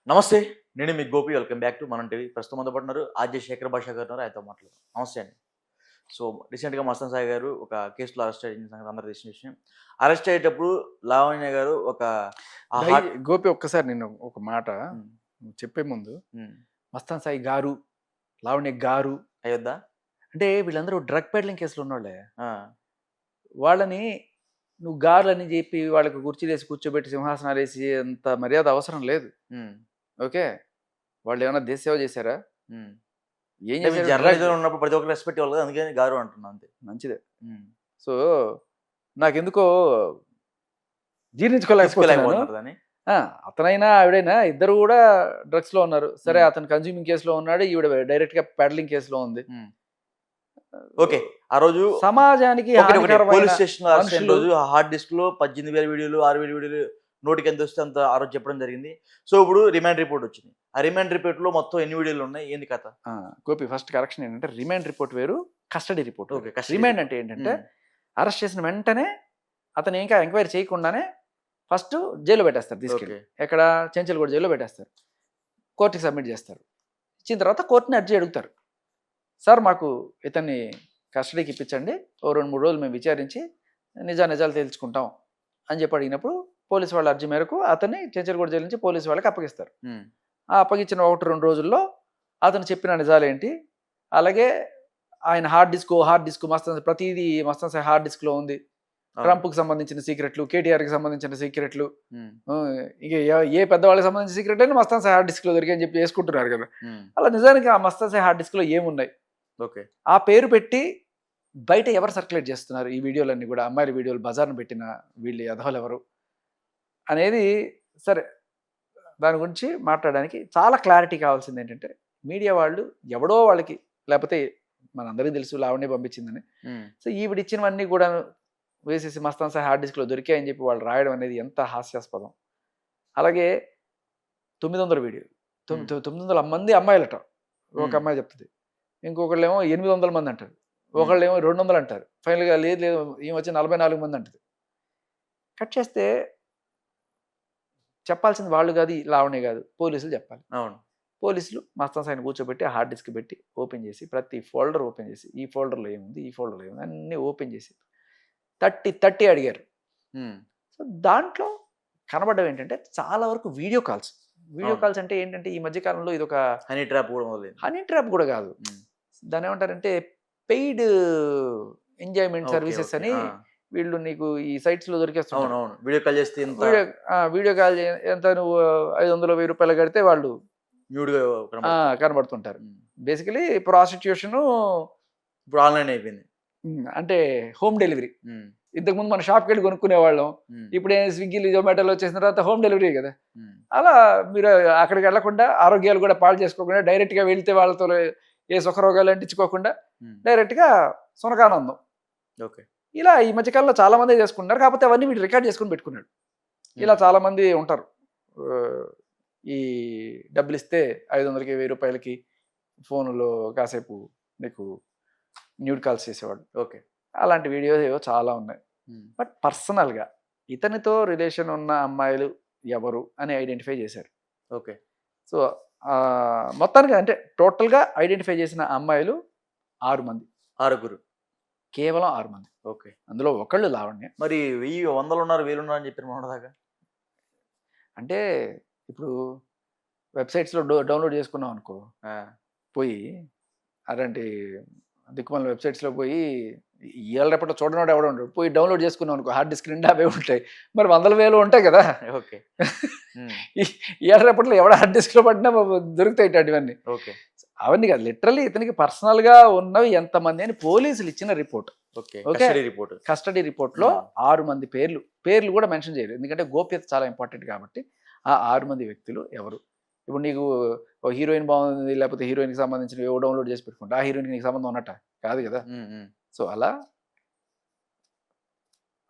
నమస్తే. నేను మీ Gopi. Welcome back to మనం టీవీ. ప్రస్తుతం మనతో పాటు ఉన్నారు ఆర్‌జే శేఖర్ భాష గారు ఉన్నారు. ఆయనతో మాట్లాడదాం. నమస్తే అండి. సో, రీసెంట్‌గా మస్తాన్ సాయి గారు ఒక కేసులో అరెస్ట్ అయిన సంగతి అందరికి తెలిసిన విషయం. అరెస్ట్ అయ్యేటప్పుడు లావణ్య గారు ఒక ఆ దై హాట్ గోపి ఒక్కసారి నేను ఒక మాట హ్మ్. నువ్వు చెప్పే ముందు హ్మ్. మస్తాన్ సాయి గారు, లావణ్య గారు అయ్యొద్దా? అంటే వీళ్ళందరూ డ్రగ్ పెడ్లింగ్ కేసులో ఉన్నోళ్ళే. ఆ! వాళ్ళని నువ్వు గారులని చెప్పి వాళ్ళకి కుర్చీలేసి కూర్చోబెట్టి సింహాసనాలేసి అంత మర్యాద అవసరం లేదు. హ్మ్. ఓకే. వాళ్ళేమన్నా దేశ సేవ చేశారా? హ్మ్. ఏం అంటే మీరు చేశారు? డ్రగ్ జర్నలిజంలో ఉన్నప్పుడు ప్రతి ఒక్కరు రెస్పెక్ట్ ఇవ్వాలి కదా! అందుకని గారు అంటున్నా అంతే. మంచిదే. హ్మ్. సో, నాకెందుకో జీర్ణించుకోలేకపోతున్నాను. తీసుకోలేకపోతున్నారు దాన్ని. ఆ! అతనైనా, ఆవిడైనా ఇద్దరు గూడా డ్రగ్స్‌లో ఉన్నారు. సరే హ్మ్. అతను కన్స్యూమింగ్ కేస్‌లో ఉన్నాడు. ఈవిడ డైరెక్ట్‌గా పెడ్లింగ్ కేస్‌లో ఉంది. హ్మ్. ఓకే. ఆ రోజు సమాజానికి ఒకటి హానికరమైన పోలీస్ స్టేషన్‌లో అరెస్ట్ అయిన మనుషులు రోజు ఆ హార్డ్ డిస్క్‌లో 18,000 వీడియోలు, 6,000 వీడియోలు నోటికెంతొస్తే అంత ఆ రోజు చెప్పడం జరిగింది. సో, ఇప్పుడు రిమాండ్ రిపోర్ట్ వచ్చింది. ఆ రిమాండ్ రిపోర్ట్‌లో మొత్తం ఎన్ని వీడియోలున్నాయి? ఏంది కథ? ఆ! గోపి ఫస్ట్ కరెక్షన్ ఏంటంటే రిమాండ్ రిపోర్ట్ వేరు, కస్టడీ రిపోర్ట్ వేరు. ఓకే. Custody remand report. అంటే ఏంటంటే హ్మ్. అరెస్ట్ చేసిన వెంటనే అతను ఇంకా ఎంక్వైరీ చేయకుండానే ఫస్ట్ జైల్‌లో పెట్టేస్తారు తీసుకెళ్ళి. ఓకే. ఎక్కడ చెంచల్గూడ జైల్‌లో పెట్టేస్తారు. కోర్ట్‌కి సబ్మిట్ చేస్తారు. ఇచ్చిన తర్వాత కోర్ట్‌ని అర్జీ అడుగుతారు. సార్ మాకు ఇతన్ని కస్టడీకి ఇప్పించండి. ఓ 2, 3 రోజులు మేము విచారించి నిజాలు తేల్చుకుంటాం అని చెప్పి అడిగినప్పుడు పోలీసు వాళ్ళ అర్జీ మేరకు అతన్ని చెంచల్గూడ జైలు నుంచి పోలీసు వాళ్ళకి అప్పగిస్తారు. హ్మ్. ఆ అప్పగించిన 1, 2 రోజుల్లో అతను చెప్పిన నిజాలేంటి, అలాగే ఆయన హార్డ్ డిస్క్ ప్రతీదీ మస్తాన్ సాయి హార్డ్ డిస్క్‌లో ఉంది. అవును. ట్రంప్‌కి సంబంధించిన సీక్రెట్లు, కేటీఆర్‌కి సంబంధించిన సీక్రెట్లు, హ్మ్. ఇక ఏ పెద్దవాళ్ళకి సంబంధించిన సీక్రెట్ అయినా మస్తాన్ సాయి హార్డ్ డిస్క్‌లో దొరికాయని చెప్పి యేసుకుంటున్నారు కదా! హ్మ్. అలా నిజానికి ఆ మస్తాన్ సాయి హార్డ్ డిస్క్‌లో ఏమున్నాయి? ఓకే. ఆ పేరు పెట్టి బయట ఎవరు సర్క్యులేట్ చేస్తున్నారు ఈ వీడియోలన్నీ గూడా? అమ్మాయిల వీడియోలు బజార్‌న పెట్టిన వీళ్ళు ఎదవలెవరు? అనేది సరే దాని గురించి మాట్లాడడానికి చాలా క్లారిటీ కావాల్సిందేంటంటే, మీడియా వాళ్ళు ఎవడో వాళ్ళకి లేపోతే మనందరికీ తెలుసు లావణ్య పంపించిందని. హ్మ్. సో, ఈవిడిచ్చినవన్నీ గూడాను వేసేసి మస్తాన్ సాయి హార్డ్ డిస్క్‌లో దొరికాయని చెప్పి వాళ్ళు రాయడం అనేది ఎంత హాస్యాస్పదం. అలాగే 900 వీడియోలు. హ్మ్. 900 మంది అమ్మాయిలట. ఒక హ్మ్. అమ్మాయి చెప్తది. ఇంకొకళ్ళేమో 800 మంది అంటారు. హ్మ్. ఒకళ్ళేమో 200 అంటారు. ఫైనల్‌గా లేదు లేదు ఈమొచ్చి 44 మంది అంటది. కట్ చేస్తే చెప్పాల్సింది వాళ్ళు గాదు, ఈ లావణ్య గాదు. పోలీసులు చెప్పాలి. అవును. పోలీసులు మస్తాన్ సాయిని కూర్చోబెట్టి ఆ హార్డ్ డిస్క్ పెట్టి ఓపెన్ చేసి ప్రతి ఫోల్డర్ ఓపెన్ చేసి ఈ ఫోల్డర్‌లో ఏముంది? ఈ ఫోల్డర్‌లో ఏముంది? అన్నీ ఓపెన్ చేసి 30 అడిగారు. హ్మ్. సో, దాంట్లో కనబడ్డవి ఏంటంటే చాలా వరకు వీడియో కాల్స్. వీడియో అవును. కాల్స్ అంటే ఏంటంటే ఈ మధ్య కాలంలో ఇదొక హనీ ట్రాప్ కూడా మొదలైంది. హనీ ట్రాప్ గూడా గాదు. హ్మ్. దాన్నేమంటారంటే paid enjoyment okay. Services okay. అని ఆ! వీళ్ళు నీకు ఈ సైట్స్‌లో దొరికేస్తుంటారు. అవునవును. వీడియో కాల్ చేస్తే ఇంత వీడియో వీడియో కాల్ ఎంత నువ్వు 500, 1000 కడితే వాళ్ళు న్యూడ్‌గా కనబడతారు. కనబడుతుంటారు. హ్మ్. బేసికల్లీ ప్రాస్టిట్యూషను ఇప్పుడు ఆన్‌లైన్ అయిపోయింది. అంటే హోమ్ డెలివరీ. హ్మ్. ఇంతకుముందు మనం షాప్‌కెళ్ళి కొనుక్కునేవాళ్ళం. హ్మ్. ఇప్పుడేం స్విగ్గీలు, జొమాటోలు వచ్చేసిన తర్వాత హోమ్ డెలివరీయే గదా! హ్మ్. అలా మీరు అక్కడికెళ్ళకుండా ఆరోగ్యాలు గూడా పాడు చేసుకోకుండా డైరెక్ట్‌గా వెళ్తే వాళ్ళతో ఏ సుఖరోగాలు అంటించుకోకుండా హ్మ్. డైరెక్ట్‌గా సునకానందం. ఓకే. ఇలా ఈ మధ్య కాలంలో చాలా మందే చేసుకుంటున్నారు. కాకపోతే అవన్నీ వీడు రికార్డ్ చేసుకొని పెట్టుకున్నాడు. ఇలా హ్మ్. చాలా మంది ఉంటారు. ఆహ్, ఈ డబ్బులిస్తే 500కి, 1000కి ఫోనులో కాసేపు నీకు న్యూడ్ కాల్స్ చేసేవాడు. ఓకే. అలాంటి వీడియోస్ ఏవో చాలా ఉన్నాయి. హ్మ్. బట్ పర్సనల్‌గా ఇతనితో రిలేషన్ ఉన్న అమ్మాయిలు ఎవరు అని ఐడెంటిఫై చేశారు. ఓకే. సో, మొత్తానికి అంటే టోటల్‌గా ఐడెంటిఫై చేసిన అమ్మాయిలు 6 మంది. ఆరుగురు. కేవలం 6 మంది. ఓకే. అందులో ఒకళ్ళు లావణ్య. మరి 1000 వందలున్నారు, వేలున్నారు అని చెప్పారు మొన్నటిదాకా. అంటే ఇప్పుడు వెబ్‌సైట్స్‌లో డౌన్‌లోడ్ చేసుకున్నాం అనుకో, ఆ! పోయి అలాంటి దిక్కుమాలిన వెబ్‌సైట్స్‌లో పోయి ఇయాల రేపట్లో చూడనోడు ఎవడు ఉండడు. పోయి డౌన్‌లోడ్ చేసుకున్నాం అనుకో హార్డ్ డిస్క్ నిండా అవే ఉంటాయి. మరి వందల వేలు ఉంటాయి కదా! ఓకే. హ్మ్. ఇ ఇయాల రేపట్లో ఎవడ హార్డ్ డిస్క్‌లో పట్టినా దొరుకుతాయి ఇట్లాంటివన్నీ. ఓకే. అవన్నీ కాదు. లిటరల్లీ ఇతనికి పర్సనల్‌గా ఉన్నవి ఎంతమంది అని పోలీసులు ఇచ్చిన report. Okay. Okay. Custody report. Custody రిపోర్ట్‌లో హ్మ్. 6 మంది పేర్లు కూడా మెన్షన్ చేయలేదు. ఎందుకంటే గోప్యత చాలా ఇంపార్టెంట్ కాబట్టి. ఆ 6 మంది వ్యక్తులు ఎవరు? ఇప్పుడు నీకు ఓ హీరోయిన్ బాగుంది లేకపోతే హీరోయిన్‌కి సంబంధించినవి ఏవో డౌన్‌లోడ్ చేసి పెట్టుకుంటా. ఆ హీరోయిన్‌కి నీకు సంబంధం ఉన్నట్టా? కాదు కదా! హ్మ్. హ్మ్. సో, అలా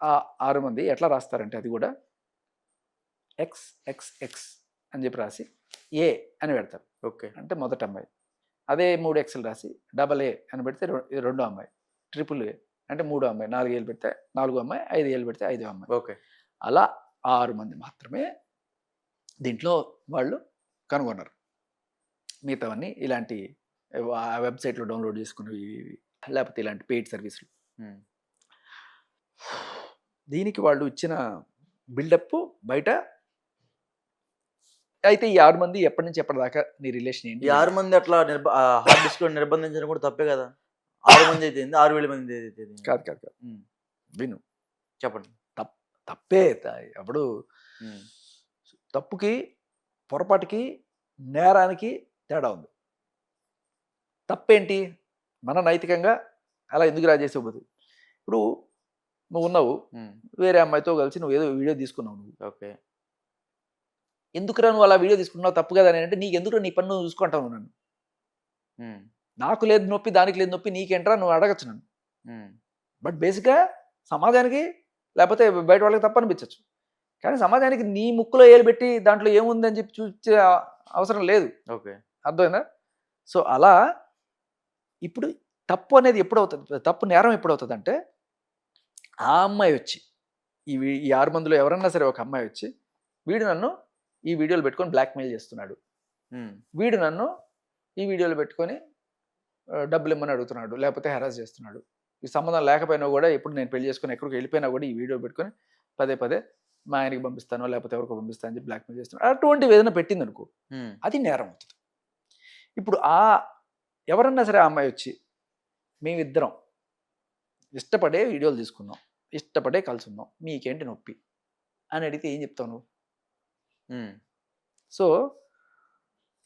ఆ 6 మంది ఎట్లా రాస్తారంటే అది కూడా ఎక్స్ఎక్స్ఎక్స్ అని చెప్పి రాసి ఏ అని పెడతారు. ఓకే. అంటే మొదటి అమ్మాయి. అదే 3 ఎక్స్‌లు రాసి డబుల్ ఏ అని పెడితే ఇది రెండో అమ్మాయి. ట్రిపుల్ ఏ అంటే మూడో అమ్మాయి. 4 ఏలు పెడితే నాలుగో అమ్మాయి. 5 ఏలు పెడితే ఐదో అమ్మాయి. ఓకే. అలా 6 మంది మాత్రమే దీంట్లో వాళ్ళు కనుగొన్నారు. మిగతావన్నీ ఇలాంటి ఆ వెబ్సైట్లో డౌన్లోడ్ చేసుకున్నవి ఇవి, లేకపోతే ఇలాంటి పెయిడ్ సర్వీసులు. ఉమ్. దీనికి వాళ్ళు ఇచ్చిన బిల్డప్ బయట. అయితే ఈ 6 మంది ఎప్పటి నుంచి ఎప్పటిదాకా నీ రిలేషన్ ఏంటి? ఈ 6 మంది అట్లా హార్డ్ డిస్క్ లో నిర్బంధించడం కూడా తప్పే కదా. 6 మంది అయితే 6,000 మంది అయితే కాదు కాదు కాదు, విను. చెప్పండి. తప్పే. అప్పుడు తప్పుకి, పొరపాటుకి, నేరానికి తేడా ఉంది. తప్పేంటి? మన నైతికంగా అలా ఎందుకు రాజేసేపోదు? ఇప్పుడు నువ్వు ఉన్నావు, వేరే అమ్మాయితో కలిసి నువ్వు ఏదో వీడియో తీసుకున్నావు. నువ్వు ఓకే, ఎందుకురా నువ్వు అలా వీడియో తీసుకున్నావు తప్పు కదా అని అంటే, నీకు ఎందుకు నీ పని నువ్వు చూసుకుంటావు నన్ను. నాకు లేదు నొప్పి, దానికి లేదు నొప్పి, నీకేంట్రా నువ్వు అడగచ్చు నన్ను. బట్ బేసిక్గా సమాజానికి లేకపోతే బయట వాళ్ళకి తప్పు అనిపించవచ్చు, కానీ సమాజానికి నీ ముక్కులో ఏలు పెట్టి దాంట్లో ఏముందని చెప్పి చూసే అవసరం లేదు. ఓకే, అర్థమైందా? సో అలా ఇప్పుడు తప్పు అనేది ఎప్పుడు అవుతుంది, తప్పు నేరం ఎప్పుడు అవుతుంది అంటే, ఆ అమ్మాయి వచ్చి ఈ 6 మందిలో ఎవరన్నా సరే ఒక అమ్మాయి వచ్చి, వీడు నన్ను ఈ వీడియోలు పెట్టుకొని బ్లాక్మెయిల్ చేస్తున్నాడు, వీడు నన్ను ఈ వీడియోలు పెట్టుకొని డబ్బులు ఇమ్మని అడుగుతున్నాడు, లేకపోతే హెరాస్ చేస్తున్నాడు, ఈ సంబంధం లేకపోయినా కూడా ఎప్పుడు నేను పెళ్లి చేసుకుని ఎక్కడికి వెళ్ళిపోయినా కూడా ఈ వీడియో పెట్టుకొని పదే పదే మా ఆయనకి పంపిస్తాను లేకపోతే ఎవరికో పంపిస్తాను అని చెప్పి బ్లాక్మెయిల్ చేస్తున్నాడు, అటువంటివి ఏదైనా పెట్టింది అనుకో, అది నేరం అవుతుంది. ఇప్పుడు ఎవరన్నా సరే ఆ అమ్మాయి వచ్చి, మేమిద్దరం ఇష్టపడే వీడియోలు తీసుకున్నాం, ఇష్టపడే కలిసి ఉన్నాం, మీకేంటి నొప్పి అని అడిగితే ఏం చెప్తావు నువ్వు? సో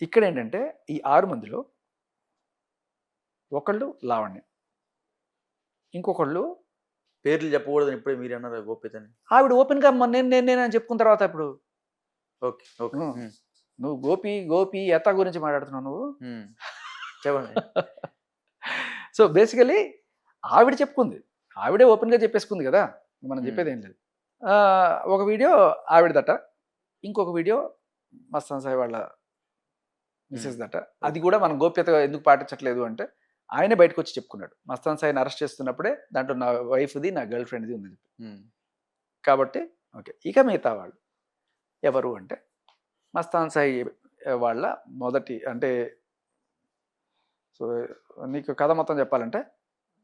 ఇక్కడ ఏంటంటే ఈ 6 మందిలో ఒకళ్ళు లావణ్య, ఇంకొకళ్ళు పేర్లు చెప్పకూడదని ఇప్పుడే మీరు అన్నారు గోప్యతని. ఆవిడ ఓపెన్గా నేను అని చెప్పుకున్న తర్వాత ఇప్పుడు ఓకే ఓకే నువ్వు గోపి ఎత్త గురించి మాట్లాడుతున్నావు నువ్వు. చెప్పండి. సో బేసికలీ ఆవిడ చెప్పుకుంది, ఆవిడే ఓపెన్గా చెప్పేసుకుంది కదా, మనం చెప్పేది ఏం లేదు. ఒక వీడియో ఆవిడదట, ఇంకొక వీడియో మస్తాన్ సాయి వాళ్ళ మిస్సెస్ దట. అది కూడా మనం గోప్యత ఎందుకు పాటించట్లేదు అంటే, ఆయనే బయటకు వచ్చి చెప్పుకున్నాడు, మస్తాన్ సాయిని అరెస్ట్ చేస్తున్నప్పుడే దాంట్లో నా వైఫ్ది నా గర్ల్ ఫ్రెండ్ది ఉంది కాబట్టి. ఓకే, ఇక మిగతా వాళ్ళు ఎవరు అంటే, మస్తాన్ సాయి వాళ్ళ మొదటి అంటే, సో నీకు కథ మొత్తం చెప్పాలంటే,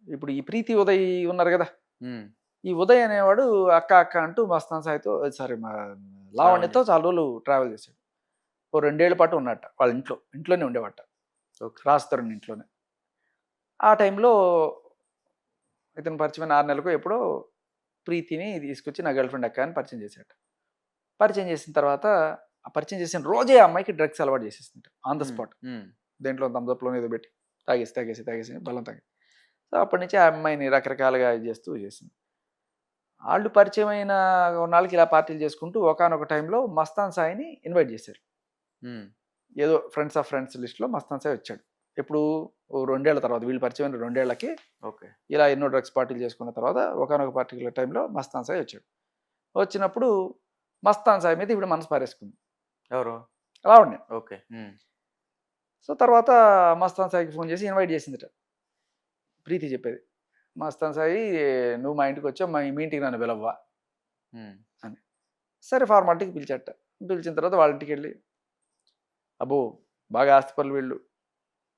ఇప్పుడు ఈ ప్రీతి ఉదయ్ ఉన్నారు కదా, ఈ ఉదయ్ అనేవాడు అక్క అక్క అంటూ మస్తాన్ సాయితో మా లావణ్యతో చాలా రోజులు ట్రావెల్ చేశాడు. ఓ 2 ఏళ్ల పాటు ఉన్నట్ట వాళ్ళ ఇంట్లోనే ఉండేవాట, రాస్తారు ఇంట్లోనే. ఆ టైంలో ఇతను పరిచయమైన 6 నెలలకు ఎప్పుడో ప్రీతిని తీసుకొచ్చి నా గర్ల్ ఫ్రెండ్ అక్క అని పరిచయం చేశాట. పరిచయం చేసిన తర్వాత ఆ పరిచయం చేసిన రోజే ఆ అమ్మాయికి డ్రగ్స్ అలవాటు చేసేసింది ఆన్ ద స్పాట్. దేంట్లో థమ్స్అప్లో ఏదో పెట్టి తాగేసి బలం తాగి. సో అప్పటి నుంచి ఆ అమ్మాయిని రకరకాలుగా చేసింది. వాళ్ళు పరిచయమైన నాళ్ళకి ఇలా పార్టీలు చేసుకుంటూ ఒకానొక టైంలో మస్తాన్ సాయిని ఇన్వైట్ చేశారు. ఏదో ఫ్రెండ్స్ ఆఫ్ ఫ్రెండ్స్ లిస్ట్లో మస్తాన్ సాయి వచ్చాడు. ఎప్పుడు 2 ఏళ్ల తర్వాత, వీళ్ళు పరిచయమైన 2 ఏళ్లకి ఓకే, ఇలా ఎన్నో డ్రగ్స్ పార్టీలు చేసుకున్న తర్వాత ఒకానొక పర్టికులర్ టైంలో మస్తాన్ సాయి వచ్చాడు. వచ్చినప్పుడు మస్తాన్ సాయి మీద ఇప్పుడు మనసు పారేసుకుంది ఎవరు? లావణ్య. ఓకే. సో తర్వాత మస్తాన్ సాయికి ఫోన్ చేసి ఇన్వైట్ చేసిందిట. ప్రీతి చెప్పేది, మస్తాన్ సాయి నువ్వు మా ఇంటికి వచ్చావు, మీ ఇంటికి నన్ను పిలవ్వా అని. సరే ఫార్మాలిటీకి పిలిచాట. పిలిచిన తర్వాత వాళ్ళ ఇంటికి వెళ్ళి, అబ్బో బాగా ఆస్తిపరులు వీళ్ళు,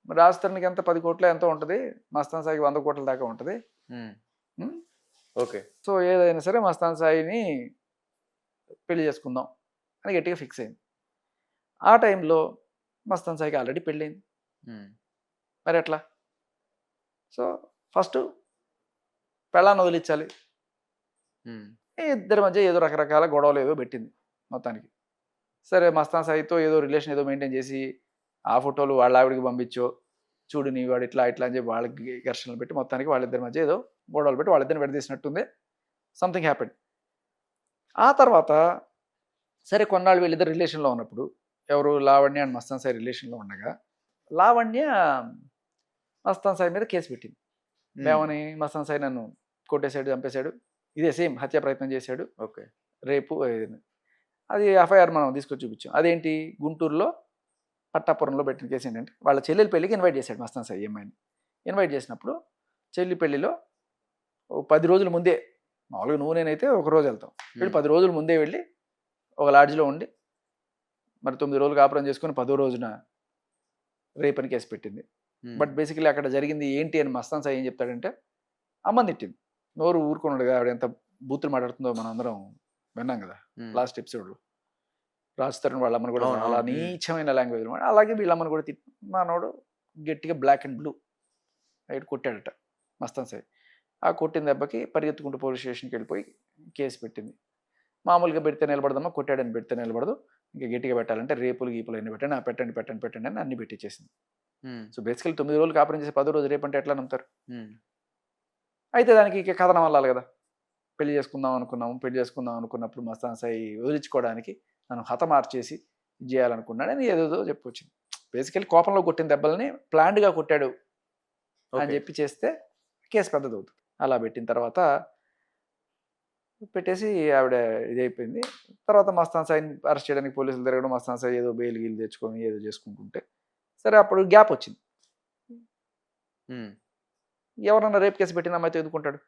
మరి ఆస్తికి ఎంత 10 కోట్ల ఎంతో ఉంటుంది, మస్తాన్ సాయికి 100 కోట్ల దాకా ఉంటుంది. ఓకే, సో ఏదైనా సరే మస్తాన్ సాయిని పెళ్లి చేసుకుందాం అని గట్టిగా ఫిక్స్ అయింది. ఆ టైంలో మస్తాన్ సాయికి ఆల్రెడీ పెళ్ళయింది. మరి ఎట్లా? సో ఫస్ట్ పెళ్ళాన్ని వదిలించాలి. ఇద్దరి మధ్య ఏదో రకరకాల గొడవలు ఏదో పెట్టింది మొత్తానికి. సరే మస్తాన్ సాయితో ఏదో రిలేషన్ ఏదో మెయింటైన్ చేసి ఆ ఫోటోలు వాళ్ళ ఆవిడికి పంపించో, చూడు నీ వాడు ఇట్లా ఇట్లా అని చెప్పి వాళ్ళకి ఘర్షణలు పెట్టి మొత్తానికి వాళ్ళిద్దరి మధ్య ఏదో గొడవలు పెట్టి వాళ్ళిద్దరిని విడదీసినట్టుంది. Something happen. ఆ తర్వాత సరే కొన్నాళ్ళు వీళ్ళిద్దరు రిలేషన్లో ఉన్నప్పుడు, ఎవరు లావణ్య అండ్ మస్తాన్ సాయి రిలేషన్లో ఉండగా, లావణ్య మస్తాన్ సాయి మీద కేసు పెట్టింది. ఏమని? మస్తాన్ సాయి నన్ను కొట్టేశాడు, చంపేశాడు, ఇదే సేమ్ హత్యా ప్రయత్నం చేశాడు, ఓకే, రేపు. అది ఎఫ్ఐఆర్ మనం తీసుకొచ్చి చూపించాం. అదేంటి, గుంటూరులో పట్టాపురంలో పెట్టిన కేసు ఏంటంటే, వాళ్ళ చెల్లెలి పెళ్ళికి ఇన్వైట్ చేశాడు మస్తాన్ సాయి అమ్మాయిని. ఇన్వైట్ చేసినప్పుడు చెల్లి పెళ్ళిలో 10 రోజుల ముందే, మామూలుగా నువ్వు నేనైతే ఒక రోజు వెళ్తాం, వీళ్ళు 10 రోజుల ముందే వెళ్ళి ఒక లాడ్జ్లో ఉండి మరి 9 రోజులు కాపురం చేసుకొని 10వ రోజున రేప్ అని కేసు పెట్టింది. బట్ బేసికలీ అక్కడ జరిగింది ఏంటి అని మస్తాన్ సాయి ఏం చెప్తాడంటే అమ్మని తిట్టింది. నోరు ఊరుకున్నాడు కదా, ఆవిడ ఎంత బూతులు మాట్లాడుతుందో మనం అందరం విన్నాం కదా లాస్ట్ ఎపిసోడ్లో. రాజ్ తరుణ్ వాళ్ళ అమ్మని కూడా అవును, అలా అవును. నీచమైన లాంగ్వేజ్, అలాగే వీళ్ళమ్మని కూడా తిట్టి మనోడు గట్టిగా బ్లాక్ అండ్ బ్లూ రైట్ కొట్టాడట మస్తాన్ సాయి. ఆ కొట్టిన దెబ్బకి పరిగెత్తుకుంటూ పోలీస్ స్టేషన్కి వెళ్ళిపోయి కేసు పెట్టింది. మామూలుగా పెడితే నిలబడదమ్మా, కొట్టాడని పెడితే నిలబడదు, ఇంకా గట్టిగా పెట్టాలంటే రేపులు గీపులు అన్ని పెట్టండి, పెట్టండి అని అన్ని పెట్టించేసింది. సో బేసికలీ 9 రోజులు కాపురం చేసి 10వ రోజు రేపు అంటే ఎట్లా నమ్ముతారు? అయితే దానికి ఇక కథనం అల్లాలి కదా. పెళ్లి చేసుకుందాం అనుకున్నప్పుడు మస్తాన్ సాయి వదిలించుకోవడానికి నన్ను హతమార్చేసి ఇది చేయాలనుకున్నాడని ఏదేదో చెప్పుకొచ్చింది. బేసికలీ కోపంలో కొట్టిన దెబ్బల్ని ప్లాన్డ్గా కొట్టాడు అని చెప్పి చేస్తే కేసు పెద్దది అవుతుంది. అలా పెట్టిన తర్వాత పెట్టేసి ఆవిడ ఇదైపోయింది. తర్వాత మస్తాన్ సాయిని అరెస్ట్ చేయడానికి పోలీసులు తిరగడం, మస్తాన్ సాయి ఏదో బెయిల్ గీలు తెచ్చుకొని ఏదో చేసుకుంటుంటే సరే అప్పుడు గ్యాప్ వచ్చింది. ఎవరన్నా రేప్ కేసు పెట్టిన అమ్మాయితో ఎదుర్కొంటాడు.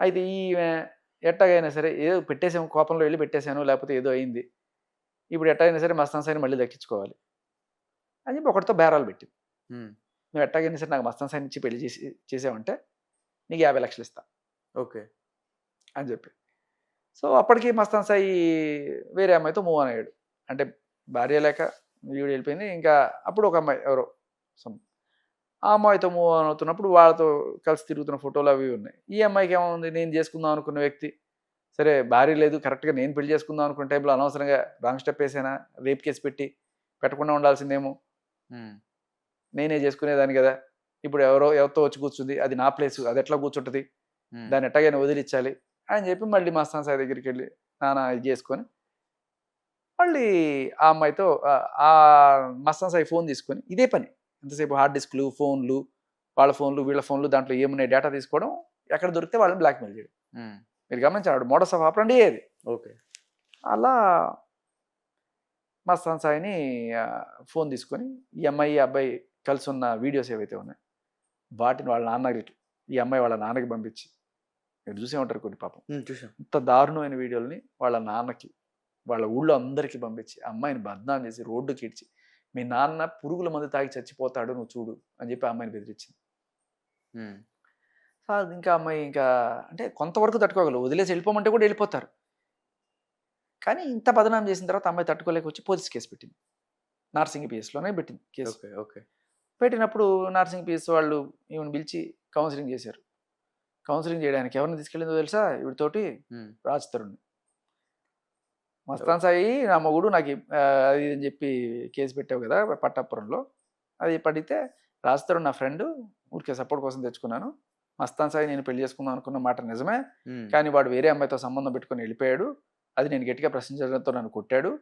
అయితే ఈ ఎట్టగైనా సరే ఏదో పెట్టేసాము, కోపంలో వెళ్ళి పెట్టేశాను, లేకపోతే ఏదో అయింది, ఇప్పుడు ఎట్టగైనా సరే మస్తాన్ సాయిని మళ్ళీ దక్కించుకోవాలి అని చెప్పి ఒకటితో బేరాలు పెట్టింది. నువ్వు ఎట్టగైనా సరే నాకు మస్తాన్ సాయిని ఇచ్చి పెళ్లి చేసావంటే నీకు 50 లక్షలు ఇస్తా ఓకే అని చెప్పి. సో అప్పటికి మస్తాన్ సాయి వేరే అమ్మాయితో మూవ్ ఆన్ అయ్యాడు. అంటే భార్య లేక వీడు వెళ్ళిపోయింది. ఇంకా అప్పుడు ఒక అమ్మాయి ఎవరో ఆ అమ్మాయితో మూవ్ ఆన్ అవుతున్నప్పుడు వాళ్ళతో కలిసి తిరుగుతున్న ఫోటోలు అవి ఉన్నాయి. ఈ అమ్మాయికి ఏముంది, నేను చేసుకుందాం అనుకున్న వ్యక్తి, సరే భార్య లేదు, కరెక్ట్గా నేను పెళ్లి చేసుకుందాం అనుకున్న టైంలో అనవసరంగా రాంగ్ స్టెప్ వేసానా, రేప్ కేసు పెట్టకుండా ఉండాల్సిందేమో, నేనే చేసుకునేదాన్ని కదా, ఇప్పుడు ఎవరితో వచ్చి కూర్చుంది, అది నా ప్లేసు, అది ఎట్లా కూర్చుంటుంది, దాన్ని ఎట్టగైనా వదిలించాలి అని చెప్పి మళ్ళీ మస్తాన్ సాయి దగ్గరికి వెళ్ళి నాన్న ఇది చేసుకొని మళ్ళీ ఆ అమ్మాయితో ఆ మస్తాన్ సాయి ఫోన్ తీసుకొని ఇదే పని ఎంతసేపు హార్డ్ డిస్క్లు, ఫోన్లు, వాళ్ళ ఫోన్లు, వీళ్ళ ఫోన్లు, దాంట్లో ఏమున్నాయి డేటా తీసుకోవడం, ఎక్కడ దొరికితే వాళ్ళని బ్లాక్మెయిల్ చేయడం. మీరు గమనించాడు మోడస్ ఆఫ్ ఆపరండి ఏది. ఓకే అలా మస్తాన్ సాయిని ఫోన్ తీసుకొని ఈ అమ్మాయి అబ్బాయి కలిసి ఉన్న వీడియోస్ ఏవైతే ఉన్నాయో వాటిని వాళ్ళ నాన్నకి, ఈ అమ్మాయి వాళ్ళ నాన్నకి పంపించి, మీరు చూసే ఉంటారు కొన్ని పాపం చూసాం, ఇంత దారుణమైన వీడియోలని వాళ్ళ నాన్నకి, వాళ్ళ ఊళ్ళో అందరికీ పంపించి అమ్మాయిని బద్నాం చేసి రోడ్డుకి ఇడ్చి, మీ నాన్న పురుగుల మందు తాగి చచ్చిపోతాడు నువ్వు చూడు అని చెప్పి అమ్మాయిని బెదిరించింది. ఇంకా అమ్మాయి ఇంకా అంటే కొంతవరకు తట్టుకోగలరు, వదిలేసి వెళ్ళిపోమంటే కూడా వెళ్ళిపోతారు. కానీ ఇంత బదనాం చేసిన తర్వాత అమ్మాయి తట్టుకోలేక వచ్చి పోలీస్ కేసు పెట్టింది. నార్సింగ్ పిఎస్లోనే పెట్టింది కేసు. ఓకే పెట్టినప్పుడు నార్సింగ్ పిఎస్ వాళ్ళు ఈమెను పిలిచి కౌన్సిలింగ్ చేశారు. కౌన్సిలింగ్ చేయడానికి ఎవరిని తీసుకెళ్ళిందో తెలుసా, వీడితోటి రాజ్ తరుణ్. మస్తాన్ సాయి నా మొగుడు నాకు అది అని చెప్పి కేసు పెట్టావు కదా పట్టాపురంలో, అది పడితే రాజ్ తరుణ్ నా ఫ్రెండ్, ఊరికే సపోర్ట్ కోసం తెచ్చుకున్నాను, మస్తాన్ సాయి నేను పెళ్లి చేసుకుందాం అనుకున్న మాట నిజమే, కానీ వాడు వేరే అమ్మాయితో సంబంధం పెట్టుకొని వెళ్ళిపోయాడు, అది నేను గట్టిగా ప్రశ్నించడంతో నన్ను కొట్టాడు,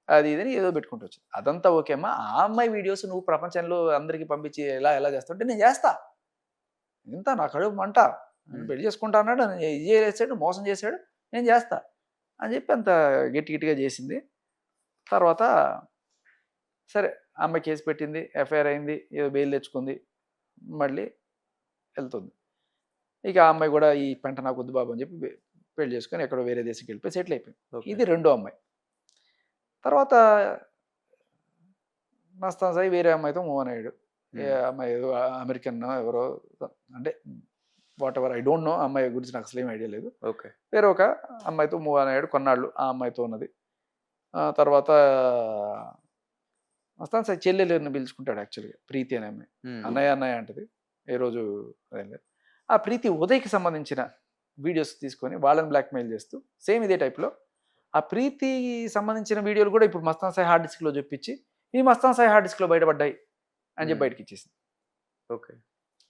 అది ఇదని ఏదో పెట్టుకుంటూ వచ్చింది. అదంతా ఓకే అమ్మా, ఆ అమ్మాయి వీడియోస్ నువ్వు ప్రపంచంలో అందరికీ పంపించి ఎలా చేస్తావు అంటే నేను చేస్తా, ఇంత నా కడుపు మంట, పెళ్లి చేసుకుంటా అన్నాడు, ఇది చేసాడు, మోసం చేశాడు, నేను చేస్తా అని చెప్పి అంత గట్టిగా చేసింది. తర్వాత సరే అమ్మాయి కేసు పెట్టింది, ఎఫ్ఐఆర్ అయింది, ఏదో బెయిల్ తెచ్చుకుంది, మళ్ళీ వెళ్తుంది. ఇక ఆ అమ్మాయి కూడా ఈ పెంట నాకు వద్దు బాబు అని చెప్పి పెళ్లి చేసుకొని ఎక్కడో వేరే దేశంకి వెళ్ళిపోయి సెటిల్ అయిపోయింది. ఇది రెండో అమ్మాయి. తర్వాత మస్తాన్ సాయి వేరే అమ్మాయితో మూవ్ ఆన్ అయ్యాడు. ఏ అమ్మాయి అమెరికన్ ఎవరో, అంటే what ever I don't know, అమ్మాయి గురించి నాకు అసలు ఏం ఐడియా లేదు. ఓకే వేరే ఒక అమ్మాయితో మూవ్ ఆన్ అయ్యాడు కొన్నాళ్ళు, ఆ అమ్మాయితో ఉన్నది. తర్వాత మస్తాన్ సాయి చెల్లెలను పిలుచుకుంటాడు యాక్చువల్గా, ప్రీతి అనే అమ్మాయి. అన్నయ్య అంటది ఏ రోజు. ఆ ప్రీతి ఉదయ్కి సంబంధించిన వీడియోస్ తీసుకొని వాళ్ళని బ్లాక్మెయిల్ చేస్తూ సేమ్ ఇదే టైప్లో ఆ ప్రీతి సంబంధించిన వీడియోలు కూడా ఇప్పుడు మస్తాన్ సాయి హార్డ్ డిస్క్లో చూపించి ఈ మస్తాన్ సాయి హార్డ్ డిస్క్లో బయటపడ్డాయి అని చెప్పి బయటకి ఇచ్చేసింది. ఓకే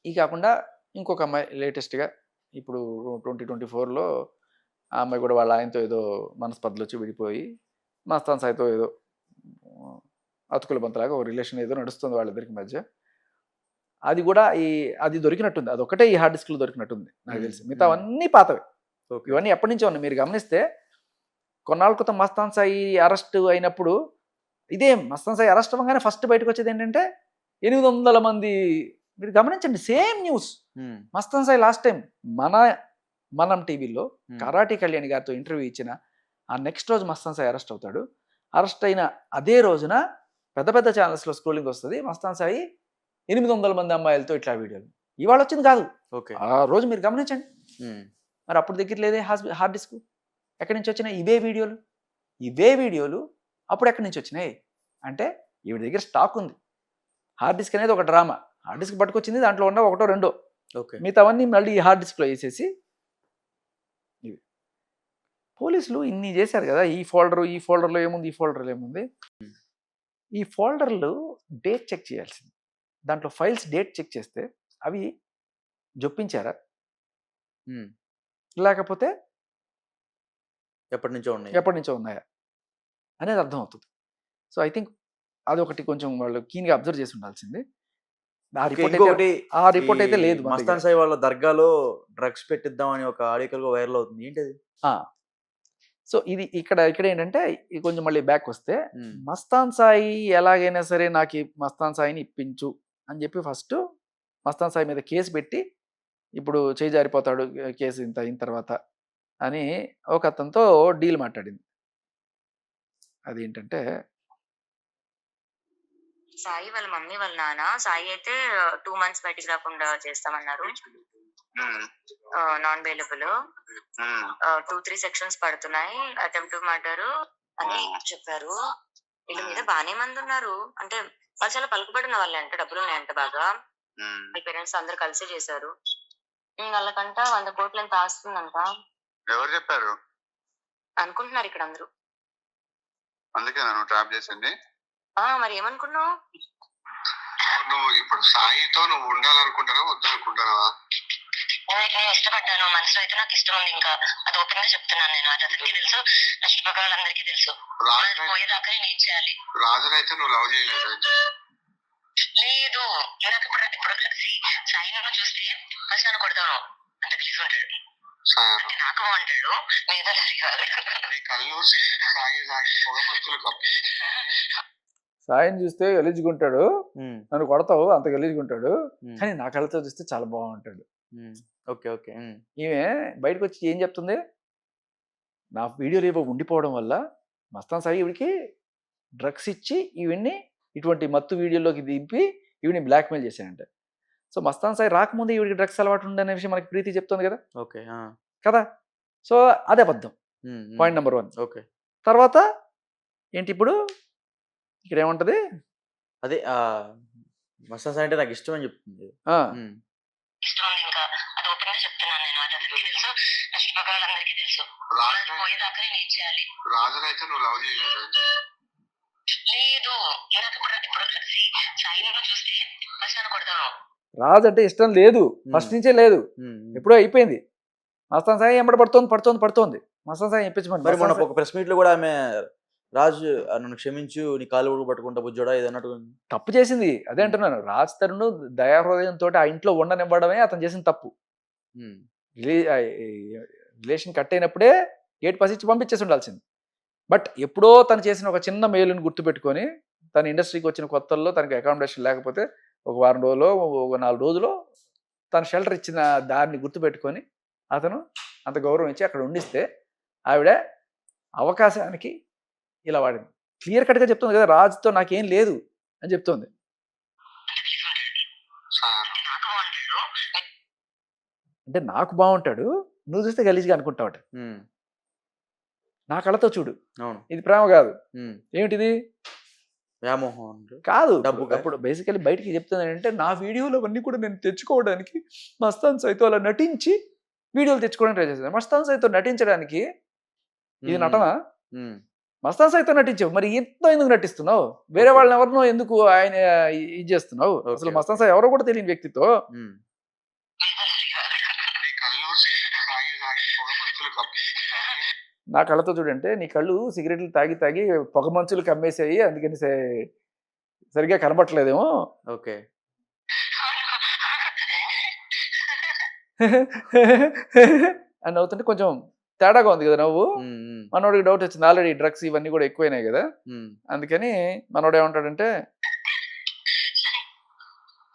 ఈ కాకుండా ఇంకొక అమ్మాయి లేటెస్ట్గా ఇప్పుడు 2024లో ఆ అమ్మాయి కూడా వాళ్ళ ఆయనతో ఏదో మనస్పర్ధలు వచ్చి విడిపోయి మస్తాన్ సాయితో ఏదో అతుకుల బంతలాగా ఒక రిలేషన్ ఏదో నడుస్తుంది వాళ్ళిద్దరికి మధ్య. అది కూడా అది దొరికినట్టుంది, అది ఒకటే ఈ హార్డ్ డిస్క్లో దొరికినట్టుంది నాకు తెలిసి, మిగతా అవన్నీ పాతవి. ఇవన్నీ ఎప్పటి నుంచో ఉన్నాయి. మీరు గమనిస్తే కొన్నాళ్ళ క్రితం మస్తాన్ సాయి అరెస్ట్ అయినప్పుడు ఇదే మస్తాన్ సాయి అరెస్ట్ అవ్వగానే ఫస్ట్ బయటకు వచ్చేది ఏంటంటే 800 మంది. మీరు గమనించండి, same news. Mastan Sai last time మనం టీవీలో కరాటి కళ్యాణి గారితో ఇంటర్వ్యూ ఇచ్చిన ఆ నెక్స్ట్ రోజు మస్తాన్ సాయి అరెస్ట్ అవుతాడు. అరెస్ట్ అయిన అదే రోజున పెద్ద పెద్ద ఛానల్స్లో స్క్రోలింగ్ వస్తుంది, మస్తాన్ సాయి 800 మంది అమ్మాయిలతో ఇట్లా వీడియోలు. ఇవాళ వచ్చింది కాదు, ఓకే. ఆ రోజు మీరు గమనించండి. మరి అప్పుడు దగ్గర లేదే హార్డ్ డిస్క్, ఎక్కడి నుంచి వచ్చినాయి ఇవే వీడియోలు అప్పుడు ఎక్కడి నుంచి వచ్చినాయి అంటే ఈవిడ దగ్గర స్టాక్ ఉంది. హార్డ్ డిస్క్ అనేది ఒక డ్రామా, హార్డ్ డిస్క్ పట్టుకొచ్చింది, దాంట్లో ఉన్న ఒకటో రెండో, ఓకే. మిగతావన్నీ మళ్ళీ ఈ హార్డ్ డిస్క్లో వేసేసి ఇవి పోలీసులు ఇన్ని చేశారు కదా. ఈ ఫోల్డర్లో ఏముంది, ఈ ఫోల్డర్లో ఏముంది, ఈ ఫోల్డర్లు డేట్ చెక్ చేయాల్సింది. దాంట్లో ఫైల్స్ డేట్ చెక్ చేస్తే అవి జొప్పించారా లేకపోతే ఎప్పటి నుంచో ఉన్నాయా అనేది అర్థమవుతుంది. సో ఐ థింక్ అదొకటి కొంచెం వాళ్ళు కీన్గా అబ్జర్వ్ చేసి ఉండాల్సింది. ఆ రిపోర్ట్ అయితే లేదు. మస్తాన్ సాయి వాళ్ళ దర్గాలో డ్రగ్స్ పెట్టిద్దాం అని ఒక ఆర్టికల్ వైరల్ అవుతుంది, ఏంటది? సో ఇది ఇక్కడ ఏంటంటే ఇది కొంచెం మళ్ళీ బ్యాక్ వస్తే, మస్తాన్ సాయి ఎలాగైనా సరే నాకు మస్తాన్ సాయిని ఇప్పించు అని చెప్పి ఫస్ట్ మస్తాన్ సాయి మీద కేసు పెట్టి ఇప్పుడు చేజారిపోతాడు కేసు ఇంత అయిన తర్వాత అని ఒక అతనితో డీల్ మాట్లాడింది. అదేంటంటే సాయి వాళ్ళ మమ్మీ వాళ్ళ నాన్న సాయి అయితే 2 months బయటికి రాకుండా చేస్తామన్నారు. నాన్ బెయిలబుల్ 2-3 సెక్షన్స్ పడుతున్నాయి, అటెంప్ట్ మర్డర్ అని చెప్పారు. వీళ్ళ మీద బానే మంది ఉన్నారు, అంటే వాళ్ళు చాలా పలుకుబడిన వాళ్ళే అంట, డబ్బులు ఉన్నాయంట బాగా. వాళ్ళ పేరెంట్స్ అందరు కలిసి చేశారు. వాళ్ళకంట 100 కోట్లు ఎంత ఆస్తుందంట. ఎవరు చెప్పారు అనుకుంటున్నారు ఇక్కడ అందరూ. అందుకే నన్ను ట్రాప్ చేసింది. మరి ఏమనుకున్నావు? నువ్వు ఇప్పుడు సాయితో నువ్వు ఉండాలనుకుంటున్నావా వద్దనుకుంటున్నావా? నేను ఇష్టపడ్డాను, మనసులో అయితే నాకు ఇష్టం ఉంది. ఇంకా అది ఓపెన్ గా చెప్తున్నాను నేను, అది అతనికి తెలుసు, నా చుట్టుపక్కల వాళ్ళందరికీ తెలుసు. పోయేదాకా నేను ఏం చేయాలి? రాజునైతే నువ్వు లవ్ చేయలేదు? లేదు, నాకు ఇప్పుడు సాయిని చూస్తే ఫస్ట్ నన్ను కొడతాను, అంత కలిసి ఉంటాడు, అంటే నాకు బాగుంటాడు, మిగతా కళ్ళు సాయి పొగ మనుషులు సాయిని చూస్తే గలీజుకుంటాడు, నన్ను కొడతావు, అంత గలీజుకుంటాడు, కానీ నా కళ్ళతో చూస్తే చాలా బాగుంటాడు. Okay okay. ఈమె బయటకు వచ్చి ఏం చెప్తుంది, నా వీడియో రేపు ఉండిపోవడం వల్ల మస్తాన్ సాయి ఈవిడికి డ్రగ్స్ ఇచ్చి ఈవిడ్ని ఇటువంటి మత్తు వీడియోలోకి దింపి ఈవిని బ్లాక్మెయిల్ చేశానంట. సో మస్తాన్ సాయి రాకముందే ఈవిడికి డ్రగ్స్ అలవాటు ఉందనే విషయం మనకి ప్రీతి చెప్తుంది కదా. ఓకే కదా. సో అదే అబద్ధం, పాయింట్ నెంబర్ 1. ఓకే. తర్వాత ఏంటి ఇప్పుడు ఇక్కడ ఏముంటది, అదే మస్తాన్ సాయి అంటే నాకు ఇష్టం అని చెప్తుంది. రాజునైతే నువ్వు లవ్ చేయలేదు? లేదు, చూస్తే ఫస్ట్ నన్ను కొడతాను. రాజు అంటే ఇష్టం లేదు, ఫస్ట్ నుంచే లేదు, ఎప్పుడో అయిపోయింది. మస్తాన్ సాయి ఎంబడ పడుతోంది మస్తాన్ సాయి చెప్పించమని. మరి మన ఒక ప్రెస్ మీట్ లో కూడా ఆమె రాజు నన్ను క్షమించు, నీ కాలు కూడా పట్టుకుంటా బుజ్జోడా ఏదన్నట్టు తప్పు చేసింది. అదే అంటున్నాను, రాజ్ తరుణ్ దయాహృదయంతో ఆ ఇంట్లో ఉండనివ్వడమే అతను చేసిన తప్పు. రిలేషన్ కట్ అయినప్పుడే గేట్ పసిచ్చి పంపించేసి ఉండాల్సింది. బట్ ఎప్పుడో తను చేసిన ఒక చిన్న మేలుని గుర్తుపెట్టుకొని, తన ఇండస్ట్రీకి వచ్చిన కొత్తల్లో తనకి అకామిడేషన్ లేకపోతే ఒక వారం రోజులో ఒక 4 రోజులో తను షెల్టర్ ఇచ్చిన దాన్ని గుర్తుపెట్టుకొని అతను అంత గౌరవం ఇచ్చి అక్కడ ఉండిస్తే ఆవిడ అవకాశానికి ఇలా వాడింది. క్లియర్ కట్గా చెప్తుంది కదా, రాజుతో నాకేం లేదు అని చెప్తోంది. అంటే నాకు బాగుంటాడు, నువ్వు చూస్తే గలీజ్గా అనుకుంటావట. నా కళ్ళతో చూడు, ఇది ప్రేమ కాదు, ఏమిటిది వ్యామోహం కాదు. అప్పుడు బేసికలీ బయటికి చెప్తుంది అంటే, నా వీడియోలు అవన్నీ కూడా నేను తెచ్చుకోవడానికి మస్తాన్ సాయితో అలా నటించి వీడియోలు తెచ్చుకోవడానికి ట్రై చేస్తాను. మస్తాన్ సాయితో నటించడానికి ఇది నటన? మస్తాన్ సాయితో నటించావు, మరి ఎంతో ఎందుకు నటిస్తున్నావు? వేరే వాళ్ళని ఎవరినో ఎందుకు ఆయన ఇది చేస్తున్నావు? అసలు మస్తాన్ సాయి ఎవరో కూడా తెలియని వ్యక్తితో నా కళ్ళతో చూడంటే, నీ కళ్ళు సిగరెట్లు తాగి తాగి పొగ మంచులు కమ్మేసాయి, అందుకని సరిగ్గా కనబట్టలేదేమో. ఓకే. అని నవ్వుతుంటే కొంచెం తేడాగా ఉంది కదా నవ్వు. మనోడికి డౌట్ వచ్చింది, ఆల్రెడీ డ్రగ్స్ ఇవన్నీ కూడా ఎక్కువైనాయి కదా, అందుకని మనోడు ఏమంటాడంటే,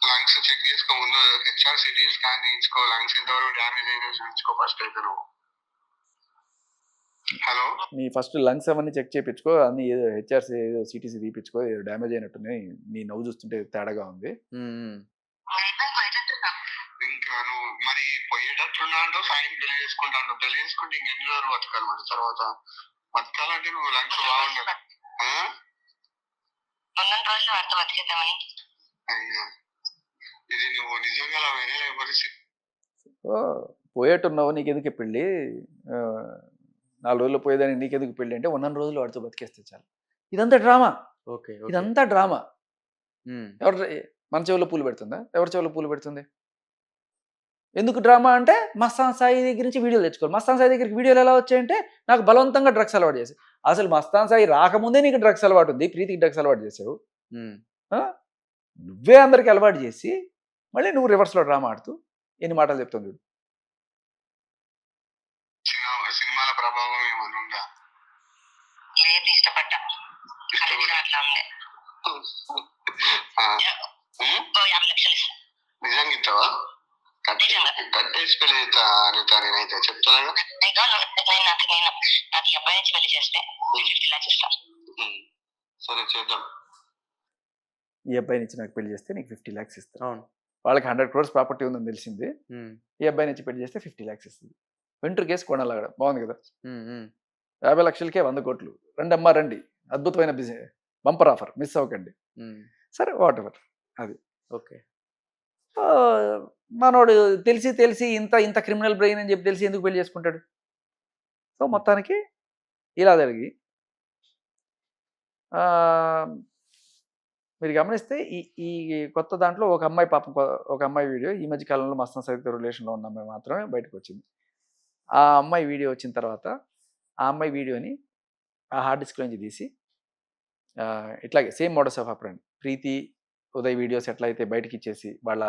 లంగ్స్ చెక్ చేసుకో ముందు, HRCT స్కాన్ చేయించుకో, లంగ్స్ ఎంతవరకు డ్యామేజ్ అయినా చూపించుకో ఫస్ట్ అయితే నువ్వు. హలో నీ ఫస్ట్ లంగ్స్ అవన్నీ చెక్ చేయించుకో, అన్ని ఏదో హెచ్ఆర్సీ ఏదో సిటీసీ తీపించుకో, ఏదో డ్యామేజ్ అయినట్టున్నాయి, నీ నవ్వు చూస్తుంటే తేడాగా ఉంది. ఇంకా నువ్వు మరి పోయేటట్టున్నా అంటావు, సాయం పెళ్లి చేసుకుంటా అంటావు. పెళ్లి చేసుకుంటే ఇంకెన్ని రోజులు బతకాలి మరి తర్వాత? బతకాలంటే నువ్వు లంగ్స్ బాగుండాలి. అయ్యా, ఇది నువ్వు నిజంగా అలా వేరే పరిస్థితి. ఓ పోయేట్టున్నావు, నీకెందుకు పెళ్ళి, 4 రోజుల్లో పోయేదానికి నీకెందుకు పెళ్ళి అంటే, ఉన్న రోజులు వాడితో బతికేస్తే చాలు. ఇదంతా డ్రామా, ఓకే ఇదంతా డ్రామా. ఎవరు మన చెవుల్లో పూలు పెడుతుందా? ఎవరి చెవుల్లో పూలు పెడుతుంది? ఎందుకు డ్రామా అంటే, మస్తాన్ సాయి దగ్గర నుంచి వీడియోలు తెచ్చుకోవాలి. మస్తాన్ సాయి దగ్గరికి వీడియోలు ఎలా వచ్చాయంటే, నాకు బలవంతంగా డ్రగ్స్ అలవాటు చేసి. అసలు మస్తాన్ సాయి రాకముందే నీకు డ్రగ్స్ అలవాటు ఉంది, ప్రీతికి డ్రగ్స్ అలవాటు చేసావు. నువ్వే అందరికి అలవాటు చేసి మళ్ళీ నువ్వు రివర్స్లో డ్రామా ఆడుతూ ఎన్ని మాటలు చెప్తుంది చూడు. సినిమాల ప్రభావం ఏమన్నా ఉందా? ఇష్టపడ్డా నిజంగా ఇస్తావా? కట్టేసి పెళ్లి చేస్తా అనిత, నేనైతే చెప్తాను. సరే చేద్దాం. ఈ అబ్బాయి నుంచి నాకు పెళ్లి చేస్తే నీకు 50 lakhs ఇస్తాను. అవును. వాళ్ళకి 100 crores ప్రాపర్టీ ఉందని తెలిసింది. ఈ అబ్బాయి నుంచి పెళ్లి చేస్తే 50 lakhs ఇస్తుంది. వెంట్రు కేసు కొనాలి, బాగుంది కదా. 50 లక్షలకే 100 కోట్లు. రండి అమ్మా రండి, అద్భుతమైన బిజినెస్, బంపర్ ఆఫర్, మిస్ అవ్వకండి. సరే వాట్ ఎవర్ అది. ఓకే. మనోడు తెలిసి ఇంత క్రిమినల్ బ్రెయిన్ అని చెప్పి తెలిసి ఎందుకు పెళ్లి చేసుకుంటాడు? సో మొత్తానికి ఇలా జరిగి మీరు గమనిస్తే ఈ కొత్త దాంట్లో ఒక అమ్మాయి పాపం, ఒక అమ్మాయి వీడియో ఈ మధ్య కాలంలో మస్తాన్ సాయితో రిలేషన్లో ఉన్న అమ్మాయి మాత్రమే బయటకు వచ్చింది. ఆ అమ్మాయి వీడియో వచ్చిన తర్వాత ఆ అమ్మాయి వీడియోని ఆ హార్డ్ డిస్క్ నుంచి తీసి ఇట్లాగే same modus of operandi, Preethi Uday videos ఎట్లా అయితే బయటకి ఇచ్చేసి వాళ్ళ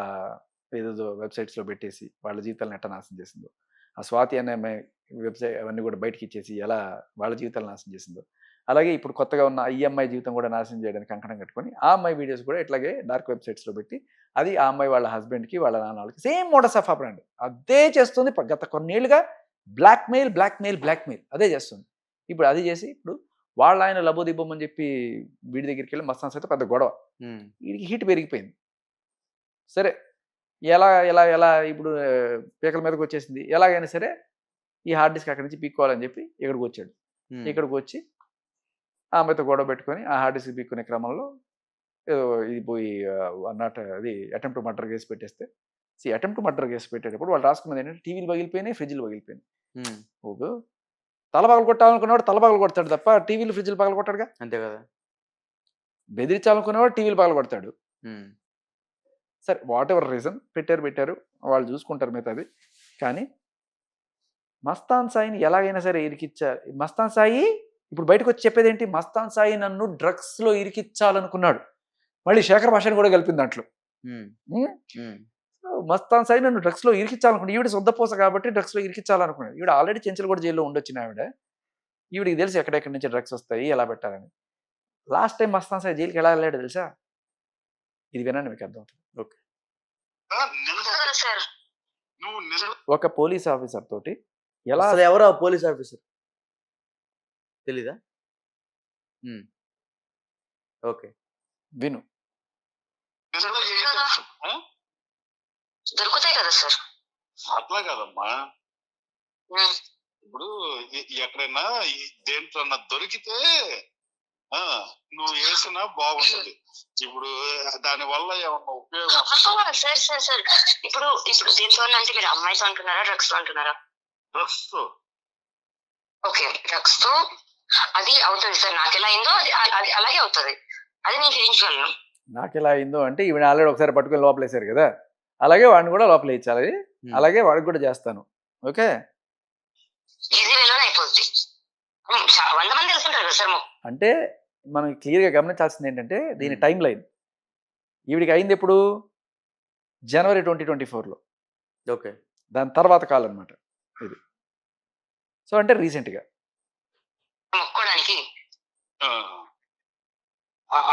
ఏదో వెబ్సైట్స్లో పెట్టేసి వాళ్ళ జీవితాలను ఎట్లా నాశనం చేసిందో, ఆ స్వాతి అనే అమ్మాయి వెబ్సైట్ అవన్నీ కూడా బయటకి ఇచ్చేసి ఎలా వాళ్ళ జీవితాలు నాశనం చేసిందో, అలాగే ఇప్పుడు కొత్తగా ఉన్న ఈ అమ్మాయి జీవితం కూడా నాశనం చేయడానికి కంకణం కట్టుకొని ఆ అమ్మాయి వీడియోస్ కూడా ఇట్లాగే డార్క్ వెబ్సైట్స్లో పెట్టి అది ఆ అమ్మాయి వాళ్ళ హస్బెండ్కి వాళ్ళ నాన్న వాళ్ళకి సేమ్ మోడస్ ఆఫ్ ఆపరెంట్ అదే చేస్తుంది. గత కొన్నేళ్ళుగా బ్లాక్మెయిల్ అదే చేస్తుంది. ఇప్పుడు అది చేసి ఇప్పుడు వాళ్ళ ఆయన లబోదిబ్బం అని చెప్పి వీడి దగ్గరికి వెళ్ళి మస్తాన్ సాయితో పెద్ద గొడవ, వీడికి హీట్ పెరిగిపోయింది. సరే ఎలా ఎలా ఎలా ఇప్పుడు పీకల మీదకి వచ్చేసింది. ఎలాగైనా సరే ఈ హార్డ్ డిస్క్ అక్కడి నుంచి పీక్కోవాలని చెప్పి ఇక్కడికి వచ్చాడు. ఇక్కడికి వచ్చి ఆ అమ్మాయితో గొడవ పెట్టుకొని ఆ హార్డ్ డిస్క్ పీక్కునే క్రమంలో ఏదో ఇది పోయి అన్నట్టు అది అటెంప్ట్ టు మర్డర్ కేసు పెట్టేస్తే, అటెంప్ట్ టు మర్డర్ కేసు పెట్టేటప్పుడు వాళ్ళు రాసుకున్నది ఏంటంటే టీవీలు పగిలిపోయినాయి, ఫ్రిడ్జ్లు పగిలిపోయినాయి. ఓకే, తల పగలు కొట్టాలనుకున్నవాడు తల పగలు కొడతాడు తప్ప టీవీలు ఫ్రిడ్జ్లు పగలు కొట్టాడుగా. అంతే కదా. బెదిరించాలనుకునేవాడు టీవీలు పగలు కొడతాడు. సరే వాట్ ఎవర్ రీజన్ పెట్టారు వాళ్ళు చూసుకుంటారు మిగతాది. కానీ మస్తాన్ సాయిని ఎలాగైనా సరే ఇరికిచ్చారు. మస్తాన్ సాయి ఇప్పుడు బయటకు వచ్చి చెప్పేది ఏంటి? మస్తాన్ సాయి నన్ను డ్రగ్స్లో ఇరికిచ్చాలనుకున్నాడు. మళ్ళీ శేఖర్ భాషను కూడా కలిపింది దాంట్లో. మస్తాన్ సాయి నన్ను డ్రగ్స్లో ఇరికించాలనుకున్నాడు. ఈవిడ శుద్ధపోస కాబట్టి డ్రగ్స్లో ఇరికించాలనుకున్నాడు. ఈవిడ ఆల్రెడీ చెంచల్ కూడా జైల్లో ఉండొచ్చిన ఆవిడ. ఈవిడికి తెలుసు ఎక్కడెక్కడి నుంచి డ్రగ్స్ వస్తాయి, ఎలా పెట్టాలని. లాస్ట్ టైం మస్తాన్ సాయి జైలుకి ఎలా వెళ్ళాడు తెలుసా? ఇది వినండి, మీకు అర్థమవుతుంది. ఓకే, ఒక పోలీస్ ఆఫీసర్ తోటి ఎలా, ఎవరో పోలీస్ ఆఫీసర్ తెలీదా? ఓకే విను. దొరుకుతాయి కదా సార్. అట్లా కాదమ్మా, ఇప్పుడు ఎక్కడైనా దేంట్లో దొరికితే నువ్వు వేసినా బాగుంటది. ఇప్పుడు దాని వల్ల ఏమన్నా ఉపయోగం? సార్ ఇప్పుడు దీంతో అంటే మీరు అమ్మాయితో అంటున్నారా, డ్రగ్స్ తో అంటున్నారా? డ్రగ్స్ తో. ఓకే, డ్రగ్స్ తో అది అవుతుంది సార్. నాకు ఎలా అయిందో అది అలాగే అవుతుంది. అది నేను చేయించగలను. నాకు ఎలా అయిందో అంటే ఈవిడ ఆల్రెడీ ఒకసారి పట్టుకొని లోపలేసారు కదా, అలాగే వాడిని కూడా లోపల ఇచ్చాలి, అలాగే వాడికి కూడా చేస్తాను. ఓకే, ఈజీ వేలోనే అయిపోద్ది. 100 మంది తెలుసుంటారు కదా సార్. అంటే మనం క్లియర్గా గమనించాల్సింది ఏంటంటే దీని టైం లైన్. ఈవిడికి అయింది ఎప్పుడు? జనవరి 2024లో. ఓకే, దాని తర్వాత కాలం అనమాట ఇది. సో అంటే రీసెంట్గా మొక్కోడానికి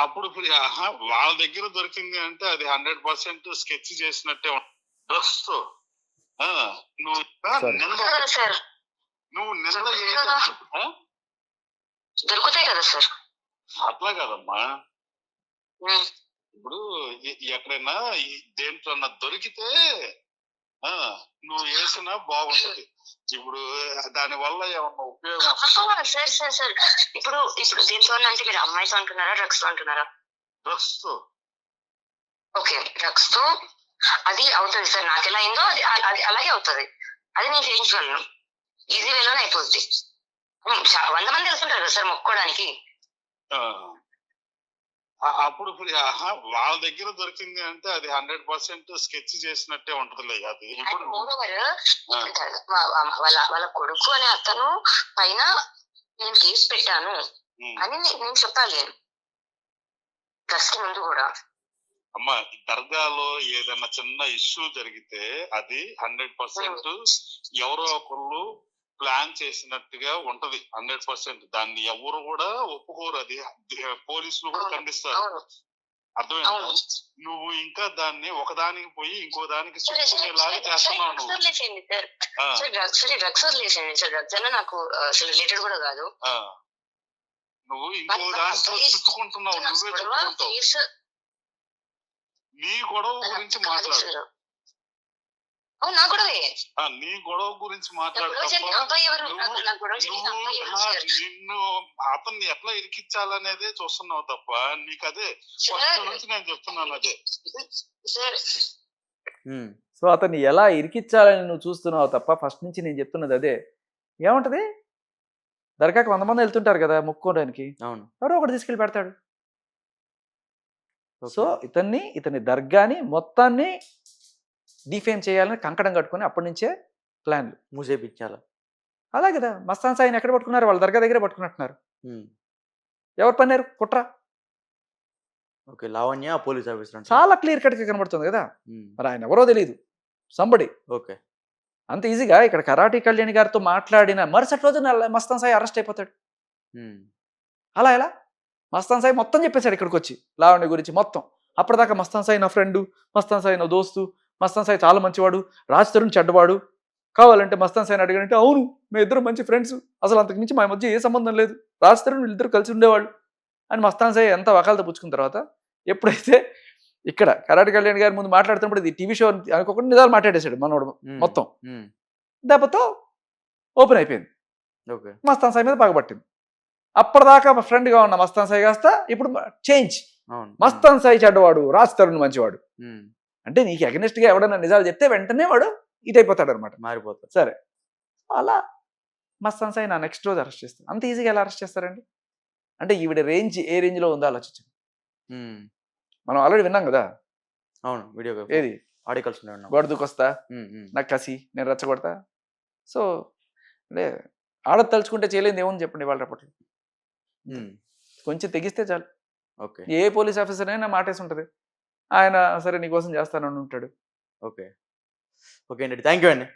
అప్పుడు వాళ్ళ దగ్గర దొరికింది అంటే అది 100% స్కెచ్ చేసినట్టే. డ్రగ్స్ తో నువ్వు నిన్న దొరుకుతాయి కదా సార్. అట్లా కాదమ్మా, ఇప్పుడు ఎక్కడైనా దేంట్లో దొరికితే నువ్వు వేసినా బాగుంటది. ఇప్పుడు దాని వల్ల ఏమన్నా ఉపయోగం? సార్ సార్ సార్ ఇప్పుడు ఇప్పుడు దీంతో అంటే మీరు అమ్మాయితో అంటున్నారా, డ్రగ్స్ తో అంటున్నారా? డ్రగ్స్ తో. ఓకే, డ్రగ్స్ తో అది అవుతుంది సార్. నాకు ఎలా అయిందో అది అది అలాగే అవుతుంది. అది నేను చేయించగలను, ఈజీ వేలోనే అయిపోద్ది. 100 మంది వెళ్తుంటారు కదా సార్ మొక్కుకోవడానికి. అప్పుడు వాళ్ళ దగ్గర దొరికింది అంటే అది 100% స్కెచ్ చేసినట్టే ఉంటదిలే. అది ఇప్పుడు వాళ్ళ కొడుకు అనే అతను పైన నేను కేసు పెట్టాను అని నేను చెప్పాలి డ్రగ్స్ కి ముందు కూడా. అమ్మా, దర్గాలో ఏదైనా చిన్న ఇష్యూ జరిగితే అది 100% ఎవరో ఒకళ్ళు ప్లాన్ చేసినట్టుగా ఉంటది. 100% దాన్ని ఎవరు కూడా ఒప్పుకోరు. అది పోలీసులు కూడా ఖండిస్తారు. అర్థమైందా? నువ్వు ఇంకా దాన్ని ఒకదానికి పోయి ఇంకో దానికి చెప్పుకునేలాగా చేస్తున్నావు నువ్వు. డ్రగ్స్ వదిలేసండి సార్, డ్రగ్స్ అన్న నాకు అసలు రిలేటెడ్ కూడా కాదు. నువ్వు ఇంకో దాంట్లో చుట్టుకుంటున్నావు, నువ్వే చుట్టుకుంటావు. నీ గొడవ గురించి మాట్లాడు. నా గొడవ, నీ గొడవ గురించి మాట్లాడు. నిన్ను అతన్ని ఎట్లా ఇరికించాలనేదే చూస్తున్నావు తప్ప నీకు అదే ఫస్ట్ నుంచి నేను చెప్తున్నాను అదే. సో అతన్ని ఎలా ఇరికించాలని నువ్వు చూస్తున్నావు తప్ప ఫస్ట్ నుంచి నేను చెప్తున్నది అదే. ఏముంటది, దర్గాకి 100 మంది వెళ్తుంటారు కదా మొక్కుకోవడానికి, అవును, ఎవరో ఒకటి తీసుకెళ్ళి పెడతాడు. సో ఇతని దర్గాని మొత్తాన్ని డిఫేమ్ చేయాలని కంకణం కట్టుకొని అప్పటి నుంచే ప్లాన్లు మూసేపించాల. అలా కదా. మస్తాన్ సాయిని ఎక్కడ పట్టుకున్నారు? వాళ్ళ దర్గా దగ్గరే పట్టుకున్నట్టున్నారు. ఎవరు పన్నారు కుట్ర? ఓకే, లావణ్య పోలీస్ ఆఫీసర్ చాలా క్లియర్ కట్గా కనబడుతుంది కదా. మరి ఆయన ఎవరో తెలియదు, సంబడి. ఓకే, అంత ఈజీగా ఇక్కడ కరాటి కళ్యాణి గారితో మాట్లాడిన మరుసటి రోజు మస్తాన్ సాయి అరెస్ట్ అయిపోతాడు. అలా ఎలా? మస్తాన్ సాయి మొత్తం చెప్పేశాడు ఇక్కడికి వచ్చి లావణ్య గురించి మొత్తం. అప్పటిదాకా మస్తాన్ సాయి నా ఫ్రెండు, మస్తాన్ సాయి నా దోస్తు, మస్తాన్ సాయి చాలా మంచివాడు, రాజ్ తరుణ్ చెడ్డవాడు, కావాలంటే మస్తాన్ సాయిని అడిగాడంటే అవును మేము ఇద్దరు మంచి ఫ్రెండ్స్, అసలు అంతకు మించి మా మధ్య ఏ సంబంధం లేదు, రాజ్ తరుణ్ వీళ్ళిద్దరు కలిసి ఉండేవాళ్ళు అని మస్తాన్ సాయి ఎంత వకాలతో పుచ్చుకున్న తర్వాత ఎప్పుడైతే ఇక్కడ కరాటి కళ్యాణ్ గారి ముందు మాట్లాడుతున్నప్పుడు ఇది టీవీ షో అనుకోకుండా నిజాలు మాట్లాడేశాడు మనోడు మొత్తం. దెబ్బతో ఓపెన్ అయిపోయింది, మస్తాన్ సాయి మీద పగబట్టింది. అప్పటిదాకా మా ఫ్రెండ్గా ఉన్న మస్తాన్ సాయి కాస్త ఇప్పుడు చేంజ్, మస్తాన్ సాయి చెడ్డవాడు, రాజ్ తరుణ్ మంచివాడు. అంటే నీకు అగెనిస్ట్గా ఎవడన్నా నిజాలు చెప్తే వెంటనే వాడు ఇటైపోతాడు అనమాట, మారిపోతాడు. సరే, అలా మస్తాన్ సాయి నా నెక్స్ట్ రోజు అరెస్ట్ చేస్తాను. అంత ఈజీగా ఎలా అరెస్ట్ చేస్తారండి? అంటే ఈవిడ రేంజ్ ఏ రేంజ్లో ఉందో ఆలోచించండి. మనం ఆల్రెడీ విన్నాం కదా. అవును, వీడియో ఏది ఆర్టికల్స్ గోడ దూకొస్తా, నాకు కసి, నేను రెచ్చగొడతా. సో అంటే ఆడ తలుచుకుంటే చేయలేదు ఏముంది చెప్పండి వాళ్ళ రేపట్లో. కొంచెం తెగిస్తే చాలు. ఓకే, ఏ పోలీస్ ఆఫీసర్ అయినా మాటేసి ఉంటుంది, ఆయన సరే నీకోసం చేస్తానని ఉంటాడు. ఓకే, ఓకే అండి, థ్యాంక్ యూ అండి.